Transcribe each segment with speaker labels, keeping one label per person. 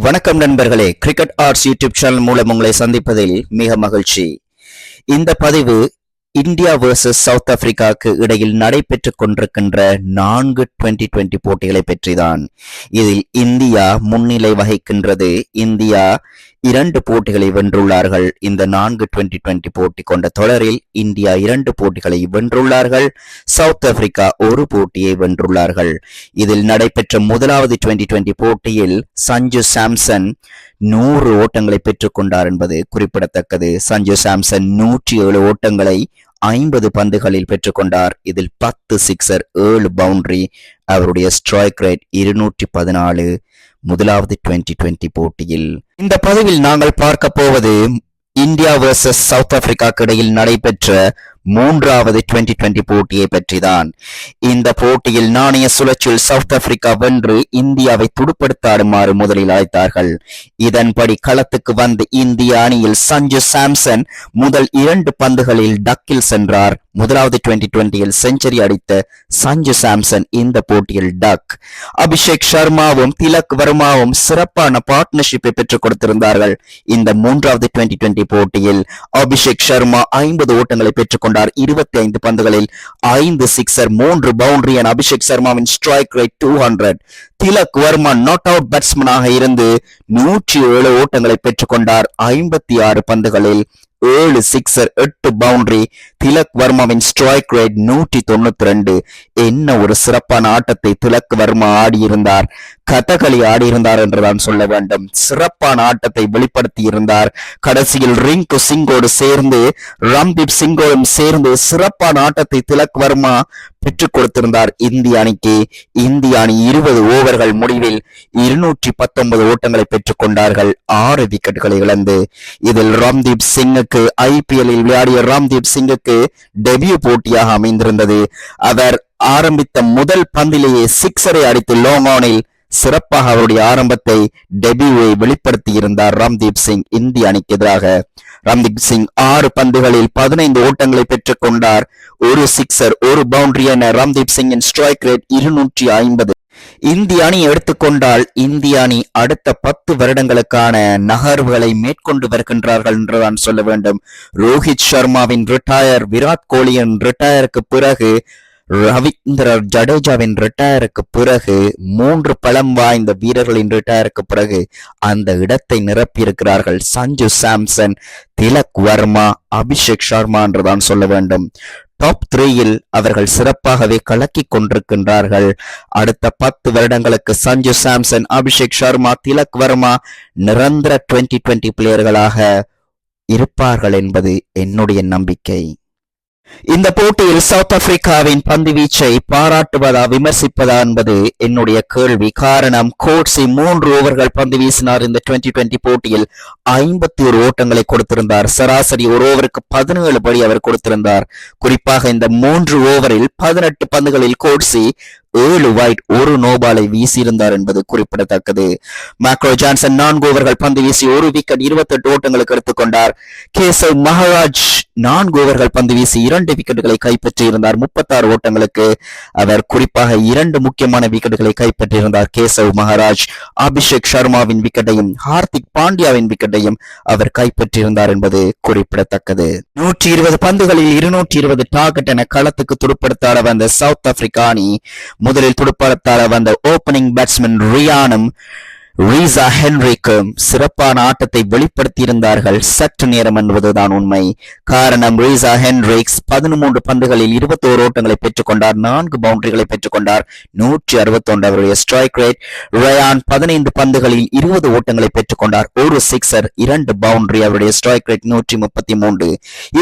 Speaker 1: வணக்கம் நண்பர்களே, cricket arts YouTube channel மூலம் உங்களை சந்திப்பதில் மிக மகிழ்ச்சி. இந்த பதிவு இந்தியா வர்சஸ் சவுத் ஆப்பிரிக்காவுக்கு இடையில் நடைபெற்றுக் கொண்டிருக்கின்ற 4 2020 போட்டிகளை பற்றிதான். இதில் இந்தியா முன்னிலை வகிக்கின்றது. இந்தியா 2 போட்டிகளை வென்றுள்ளார்கள். இந்த 4 2020 போட்டி கொண்ட தொடரில் இந்தியா 2 போட்டிகளை வென்றுள்ளார்கள். சவுத் ஆப்பிரிக்கா 1 போட்டியை வென்றுள்ளார்கள். இதில் நடைபெற்ற முதலாவது 2020 போட்டியில் சஞ்சு சாம்சன் 100 ஓட்டங்களை பெற்றுக் கொண்டார் என்பது குறிப்பிடத்தக்கது. சஞ்சு சாம்சன் 107 ஓட்டங்களை 50 பந்துகளில் பெற்றுக்கொண்டார். இதில் 10 சிக்ஸர், 7 பவுண்டரி. அவருடைய ஸ்ட்ரைக் ரேட் 214 முதலாவது 2020 போட்டியில். இந்த பதிவில் நாங்கள் பார்க்க போவது இந்தியா வர்சஸ் சவுத் ஆப்பிரிக்காவுக்கு இடையில் நடைபெற்ற 3வது 2020 போட்டியை பற்றிதான். இந்த போட்டியில் நாணய சுழற்சியில் சவுத் ஆப்பிரிக்கா வென்று இந்தியாவை துடுப்படுத்த ஆடுமாறு முதலில் அழைத்தார்கள். இதன்படி களத்துக்கு வந்த இந்திய அணியில் சஞ்சு சாம்சன் முதல் 2 பந்துகளில் டக்கில் சென்றார். முதலாவது 2020ல் செஞ்சுரி அடித்த சஞ்சு சாம்சன் இந்த போட்டியில் டக். அபிஷேக் சர்மாவும் திலக் வர்மாவும் சிறப்பான பார்ட்னர்ஷிப்பை பெற்றுக் கொடுத்திருந்தார்கள். இந்த 3வது 2020 போட்டியில் அபிஷேக் சர்மா 50 ஓட்டங்களை பெற்றுக்கொண்டார். 25 பந்துகளில் 5 சிக்ஸர், 3 பவுண்டரி என அபிஷேக் சர்மாவின் strike rate 200. Tilak Varma not out பேட்ஸ்மேனாக இருந்து 107 ஓட்டங்களை பெற்றுக்கொண்டார். 56 பந்துகளில் 7 சிக்ஸர், 8 பவுண்டரி. திலக் வர்மாவின் ஸ்ட்ரைக் ரேட் 192. என்ன ஒரு சிறப்பான ஆட்டத்தை திலக் வர்மா ஆடியிருந்தார். கதகளி ஆடியிருந்தார் என்றுதான் சொல்ல வேண்டும். சிறப்பான ஆட்டத்தை வெளிப்படுத்தி இருந்தார். கடைசியில் ரிங்கு சிங்கோடு சேர்ந்து ரம்தீப் சிங்கோடும் சேர்ந்து சிறப்பான ஆட்டத்தை திலக் வர்மா பெற்றுக் கொடுத்திருந்தார் இந்திய அணிக்கு. இந்திய அணி 20 ஓவர்கள் முடிவில் 219 ஓட்டங்களை பெற்றுக் கொண்டார்கள். 6 விக்கெட்டுகளை இழந்து. இதில் ரம்தீப் சிங்குக்கு IPL-இல் விளையாடிய ரம்தீப் சிங்குக்கு டெபியூ போட்டியாக அமைந்திருந்தது. அவர் ஆரம்பித்த முதல் பந்திலேயே சிக்ஸரை அடித்து லாங் ஆனில் சிறப்பாக அவருடைய ஆரம்பத்தை டெபியூவை வெளிப்படுத்தி இருந்தார் ரம்தீப் சிங் இந்திய அணிக்கு எதிராக. ரம்தீப் சிங் 6 பந்துகளில் 15 ஓட்டங்களை பெற்றுக் கொண்டார். 1 சிக்ஸர், 1 பவுண்டரி என ரம்தீப் சிங்கின் ஸ்ட்ரைக் ரேட் 250. இந்திய அணி எடுத்துக்கொண்டால் இந்திய அணி அடுத்த 10 வருடங்களுக்கான நகர்வுகளை மேற்கொண்டு வருகின்றார்கள் என்றுதான் சொல்ல வேண்டும். ரோஹித் சர்மாவின் ரிட்டையர், விராட் கோலியின் ரிட்டையருக்கு பிறகு, ரவீந்திர ஜடேஜாவின் ரிட்டையருக்கு பிறகு, 3 பலம் வாய்ந்த வீரர்களின் ரிட்டையருக்கு பிறகு அந்த இடத்தை நிரப்பியிருக்கிறார்கள் சஞ்சு சாம்சன், திலக் வர்மா, அபிஷேக் சர்மா என்றுதான் சொல்ல வேண்டும். டாப் 3ல் அவர்கள் சிறப்பாகவே கலக்கி கொண்டிருக்கின்றார்கள். அடுத்த 10 வருடங்களுக்கு சஞ்சு சாம்சன், அபிஷேக் சர்மா, திலக் வர்மா நிரந்தர 2020 பிளேயர்களாக இருப்பார்கள் என்பது என்னுடைய நம்பிக்கை. இந்த போட்டியில் சவுத் ஆப்பிரிக்காவின் பந்து வீச்சை பாராட்டுவதா விமர்சிப்பதா என்பது என்னுடைய கேள்வி. காரணம், கோட்ஸி 3 ஓவர்கள் பந்து வீசினார். இந்த 2020 போட்டியில் 51 ஓட்டங்களை கொடுத்திருந்தார். சராசரி ஒரு ஓவருக்கு 17 படி அவர் கொடுத்திருந்தார். குறிப்பாக இந்த 3 ஓவரில் 18 பந்துகளில் கோட்ஸி 7 வைட், 1 நோபாலை வீசியிருந்தார் என்பது குறிப்பிடத்தக்கது. மாக்ரோ ஜான்சன் 4 ஓவர்கள் பந்து வீசி 1 விக்கெட் 28 ஓட்டங்களுக்கு எடுத்துக்கொண்டார். கேசவ் மகாராஜ் 4 ஓவர்கள் பந்து வீசி 2 விக்கெட்டுகளை கைப்பற்றியிருந்தார். 36 ஓட்டங்களுக்கு. அவர் குறிப்பாக 2 முக்கியமான விக்கெட்டுகளை கைப்பற்றியிருந்தார் கேசவ் மகாராஜ். அபிஷேக் சர்மாவின் விக்கெட்டையும் ஹார்திக் பாண்டியாவின் விக்கெட்டையும் அவர் கைப்பற்றியிருந்தார் என்பது குறிப்பிடத்தக்கது. 120 பந்துகளில் 220 டார்கெட் என களத்துக்கு துடுப்படுத்தாட வந்த சவுத் ஆப்பிரிக்கா அணி முதலில் துடுப்பாட வந்த ஓபனிங் பேட்ஸ்மேன் ரியானும் ரீசா ஹென்ரிக்கும் சிறப்பான ஆட்டத்தை வெளிப்படுத்தி இருந்தார்கள். சற்று நேரம் என்பதுதான் உண்மை. காரணம், ரீசா ஹென்ரிக்ஸ் 13 பந்துகளில் 21 ஓட்டங்களை பெற்றுக் கொண்டார். 4 பவுண்டரிகளை பெற்றுக் கொண்டார். 161 அவருடைய ஸ்ட்ரைக் ரேட். ரயான் 15 பந்துகளில் 20 ஓட்டங்களை பெற்றுக் கொண்டார். 1 சிக்ஸர், 2 பவுண்டரி. அவருடைய ஸ்ட்ரைக் ரேட் 133.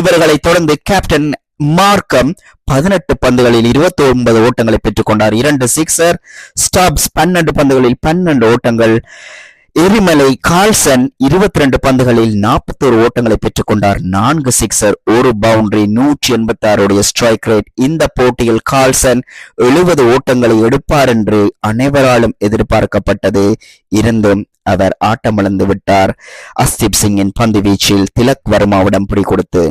Speaker 1: இவர்களை தொடர்ந்து கேப்டன் மார்க்கம் 18 பந்துகளில் 29 ஓட்டங்களை பெற்றுக் கொண்டார். 2 சிக்ஸர். ஸ்டாப்ஸ் 12 பந்துகளில் 12 ஓட்டங்கள். எரிமலை கால்சன் 22 பந்துகளில் 41 ஓட்டங்களை பெற்றுக் கொண்டார். 4 சிக்ஸர், 1 பவுண்டரி. 186 strike rate. இந்த போட்டியில் கால்சன் 70 ஓட்டங்களை எடுப்பார் என்று அனைவராலும் எதிர்பார்க்கப்பட்டது. இருந்தும் அவர் ஆட்டமிழந்து விட்டார். அஸ்தீப் சிங்கின் பந்து வீச்சில் திலக் வர்மாவிடம் பிடி கொடுத்து.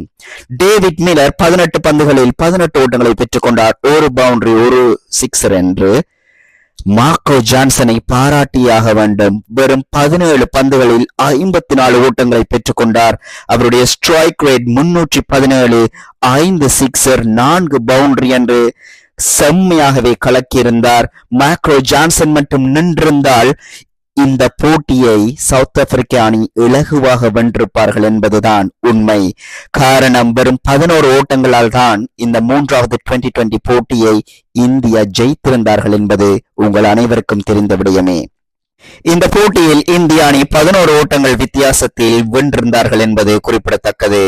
Speaker 1: டேவிட் மில்லர் 18 பந்துகளில் 18 ஓட்டங்களை பெற்றுக் கொண்டார். 1 பவுண்டரி, 1 சிக்ஸர் என்று மார்க்கோ ஜான்சனை பாராட்டியாக வேண்டும். வெறும் 17 பந்துகளில் 54 ஓட்டங்களை பெற்றுக்கொண்டார். அவருடைய ஸ்ட்ரைக் ரேட் 317, 5 சிக்ஸர், 4 பவுண்டரி என்று செம்மையாகவே கலக்கியிருந்தார். மார்க்கோ ஜான்சன் மட்டும் நின்றிருந்தால் இந்த போட்டியை சவுத் ஆப்பிரிக்க அணி இலகுவாக வென்றிருப்பார்கள் என்பதுதான் உண்மை. காரணம், வெறும் 11 ஓட்டங்களால் தான் இந்த 3வது T20 போட்டியை இந்தியா ஜெயித்திருந்தார்கள் என்பது உங்கள் அனைவருக்கும் தெரிந்த விடயமே. இந்த போட்டியில் இந்திய அணி 11 ஓட்டங்கள் வித்தியாசத்தில் வென்றிருந்தார்கள் என்பது குறிப்பிடத்தக்கது.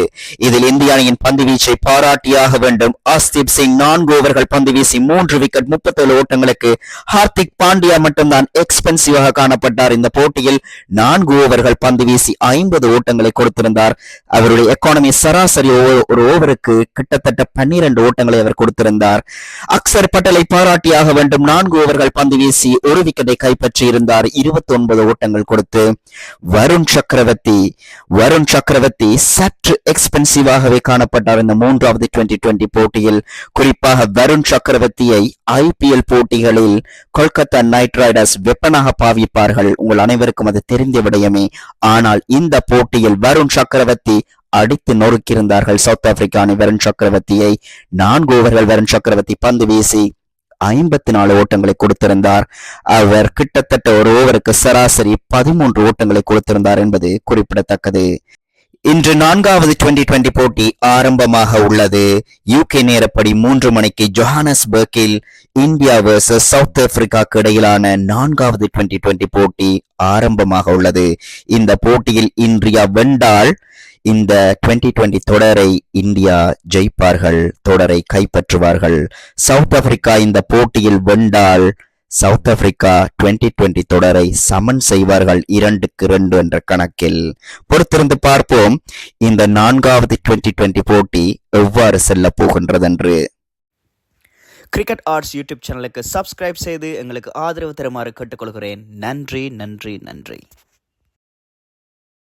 Speaker 1: இதில் இந்திய அணியின் பந்து வீச்சை பாராட்டியாக வேண்டும். ஆஸ்தீப் சிங் 4 ஓவர்கள் பந்து வீசி 3 விக்கெட் 37 ஓட்டங்களுக்கு. ஹார்திக் பாண்டியா மட்டும்தான் எக்ஸ்பென்சிவாக காணப்பட்டார். இந்த போட்டியில் 4 ஓவர்கள் பந்து வீசி 50 ஓட்டங்களை கொடுத்திருந்தார். அவருடைய எக்கானமி சராசரி ஒரு ஓவருக்கு கிட்டத்தட்ட 12 ஓட்டங்களை அவர் கொடுத்திருந்தார். அக்சர் பட்டேலை பாராட்டியாக வேண்டும். 4 ஓவர்கள் பந்து வீசி 1 விக்கெட்டை கைப்பற்றி இருந்தார். 29 ஓட்டங்கள் கொடுத்து. வருண் சக்கரவர்த்தி சற்று எக்ஸ்பென்சிவாகவே காணப்பட்டார் இந்த 3வது T20 போட்டியில். குறிப்பாக வருண் சக்கரவர்த்தியை IPL போட்டிகளில் கொல்கத்தா நைட் ரைடர்ஸ் வெப்பனாக பாவிப்பார்கள். உங்கள் அனைவருக்கும் அது தெரிந்த விடயமே. ஆனால் இந்த போட்டியில் வருண் சக்கரவர்த்தி அடித்து நொறுக்கியிருந்தார்கள் சவுத் ஆப்பிரிக்கா அணி வருண் சக்கரவர்த்தியை. 4 ஓவர்கள் வருண் சக்கரவர்த்தி பந்து வீசி 54 ஓட்டங்களை கொடுத்திருந்தார். அவர் கிட்டத்தட்ட ஒரு ஓவருக்கு சராசரி 13 ஓட்டங்களை கொடுத்திருந்தார் என்பது குறிப்பிடத்தக்கது. இன்று 4வது T20 போட்டி ஆரம்பமாக உள்ளது. UK நேரப்படி 3 மணிக்கு ஜோஹானஸ்பர்கில் இந்தியா வெர்சஸ் சவுத் ஆப்பிரிக்காவுக்கு இடையிலான 4வது T20 போட்டி ஆரம்பமாக உள்ளது. இந்த போட்டியில் இந்தியா வென்றால் இந்த 2020 தொடரை இந்தியா ஜெயிப்பார்கள், தொடரை கைப்பற்றுவார்கள். சவுத் ஆப்பிரிக்கா இந்த போட்டியில் வென்றால் சவுத் ஆப்பிரிக்கா 2020 தொடரை சமன் செய்வார்கள் 2-2 என்ற கணக்கில். பொறுத்திருந்து பார்ப்போம் இந்த 4வது T20 போட்டி எவ்வாறு செல்ல போகின்றது என்று.
Speaker 2: கிரிக்கெட் ஆர்ட்ஸ் யூடியூப் சேனலுக்கு சப்ஸ்கிரைப் செய்து எங்களுக்கு ஆதரவு தருமாறு கேட்டுக்கொள்கிறேன். நன்றி.